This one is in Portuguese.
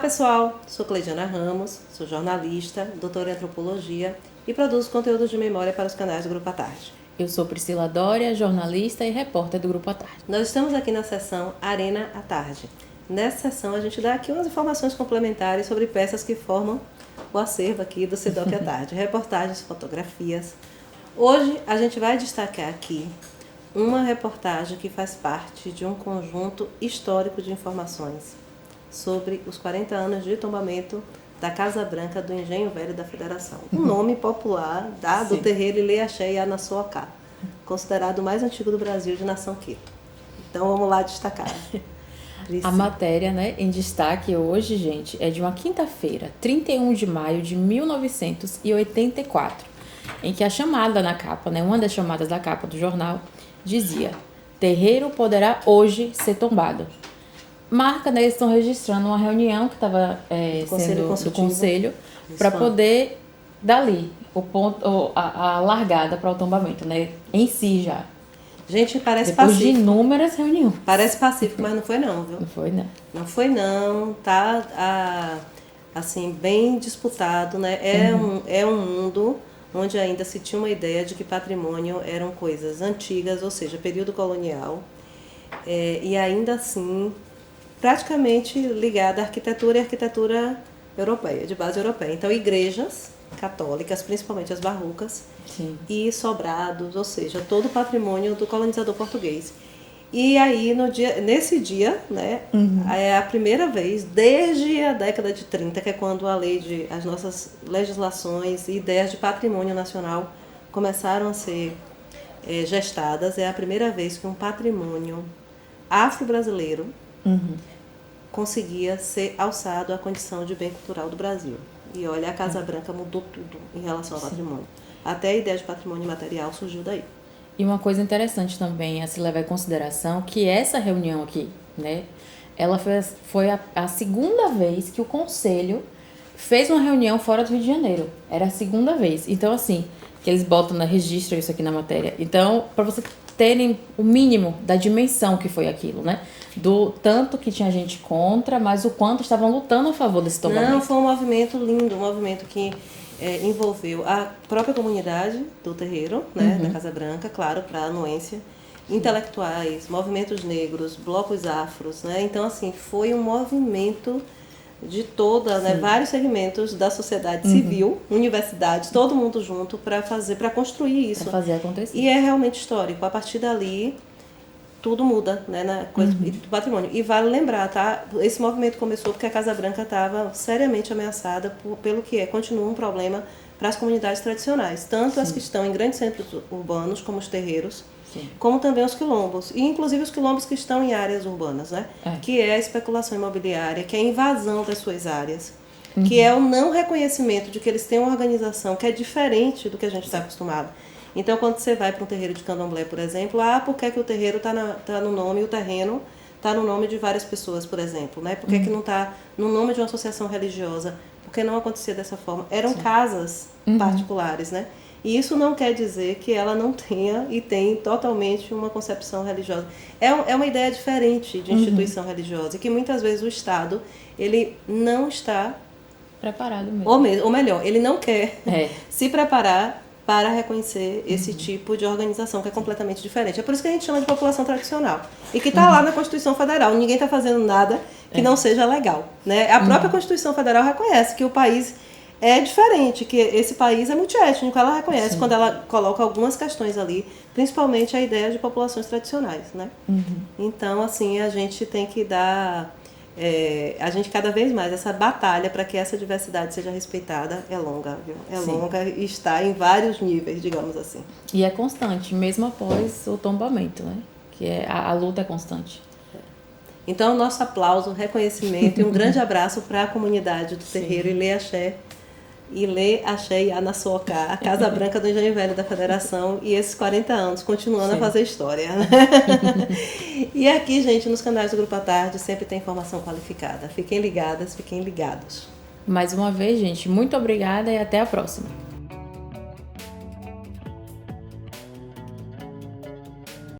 pessoal, sou Cleidiana Ramos, sou jornalista, doutora em antropologia e produzo conteúdos de memória para os canais do Grupo à Tarde. Eu sou Priscila Dória, jornalista e repórter do Grupo à Tarde. Nós estamos aqui na seção Arena à Tarde. Nessa sessão a gente dá aqui umas informações complementares sobre peças que formam o acervo aqui do SIDOC à Tarde, reportagens, fotografias. Hoje a gente vai destacar aqui uma reportagem que faz parte de um conjunto histórico de informações sobre os 40 anos de tombamento da Casa Branca do Engenho Velho da Federação. Um nome popular do terreiro Ilê Axé e Anaçoacá, considerado o mais antigo do Brasil de nação Quito. Então vamos lá destacar. A matéria, em destaque hoje, gente, é de uma quinta-feira, 31 de maio de 1984, em que a chamada na capa, uma das chamadas da capa do jornal, dizia: terreiro poderá hoje ser tombado. Marca, eles estão registrando uma reunião que estava sendo do conselho para poder, dali, a largada para o tombamento, em si já. Gente, parece depois pacífico. De inúmeras reuniões. Parece pacífico, mas não foi não, viu? Não foi não. Não foi não, tá assim, bem disputado, É um mundo onde ainda se tinha uma ideia de que patrimônio eram coisas antigas, ou seja, período colonial, e ainda assim praticamente ligada à arquitetura e arquitetura europeia, de base europeia. Então, igrejas católicas, principalmente as barrocas, sim, e sobrados, ou seja, todo o patrimônio do colonizador português. E aí, nesse dia, é a primeira vez, desde a década de 30, que é quando as nossas legislações e ideias de patrimônio nacional começaram a ser gestadas, é a primeira vez que um patrimônio afro-brasileiro conseguia ser alçado à condição de bem cultural do Brasil. E olha, a Casa Branca mudou tudo em relação ao patrimônio. Até a ideia de patrimônio material surgiu daí. E uma coisa interessante também a se levar em consideração que essa reunião aqui, ela foi a segunda vez que o Conselho fez uma reunião fora do Rio de Janeiro. Era a segunda vez. Então, assim, que eles botam no registro isso aqui na matéria. Então, para você terem o mínimo da dimensão que foi aquilo, do tanto que tinha gente contra, mas o quanto estavam lutando a favor desse tombamento. Não, foi um movimento lindo, um movimento que envolveu a própria comunidade do terreiro, da Casa Branca, claro, para a anuência, intelectuais, movimentos negros, blocos afros, Então, assim, foi um movimento de vários segmentos da sociedade civil, universidades, todo mundo junto para construir isso. Para fazer acontecer. E é realmente histórico. A partir dali, tudo muda, na coisa do patrimônio. E vale lembrar, tá? Esse movimento começou porque a Casa Branca estava seriamente ameaçada pelo que continua um problema para as comunidades tradicionais, tanto as que estão em grandes centros urbanos, como os terreiros, como também os quilombos, e inclusive os quilombos que estão em áreas urbanas, que é a especulação imobiliária, que é a invasão das suas áreas, que é o não reconhecimento de que eles têm uma organização que é diferente do que a gente está acostumado. Então, quando você vai para um terreiro de candomblé, por exemplo, por que o terreiro está no nome e o terreno está no nome de várias pessoas, por exemplo, Por que não está no nome de uma associação religiosa? Porque não acontecia dessa forma. Eram casas particulares, E isso não quer dizer que ela não tenha e tem totalmente uma concepção religiosa. É uma ideia diferente de instituição religiosa, e que muitas vezes o Estado ele não está preparado mesmo. Ou melhor, ele não quer se preparar para reconhecer esse tipo de organização que é completamente diferente. É por isso que a gente chama de população tradicional. E que está lá na Constituição Federal. Ninguém está fazendo nada que não seja legal. A própria Constituição Federal reconhece que o país é diferente, que esse país é multiétnico. Ela reconhece quando ela coloca algumas questões ali, principalmente a ideia de populações tradicionais. Então, assim, a gente tem que dar... a gente cada vez mais, essa batalha para que essa diversidade seja respeitada é longa, viu? Longa e está em vários níveis, digamos assim. E é constante, mesmo após o tombamento, Que a luta é constante. Então, nosso aplauso, reconhecimento e um grande abraço para a comunidade do terreiro Ilê Axé e Anaçoacá, a Casa Branca do Engenho Velho da Federação, e esses 40 anos continuando a fazer história. E aqui, gente, nos canais do Grupo à Tarde sempre tem informação qualificada. Fiquem ligadas, fiquem ligados. Mais uma vez, gente, muito obrigada e até a próxima.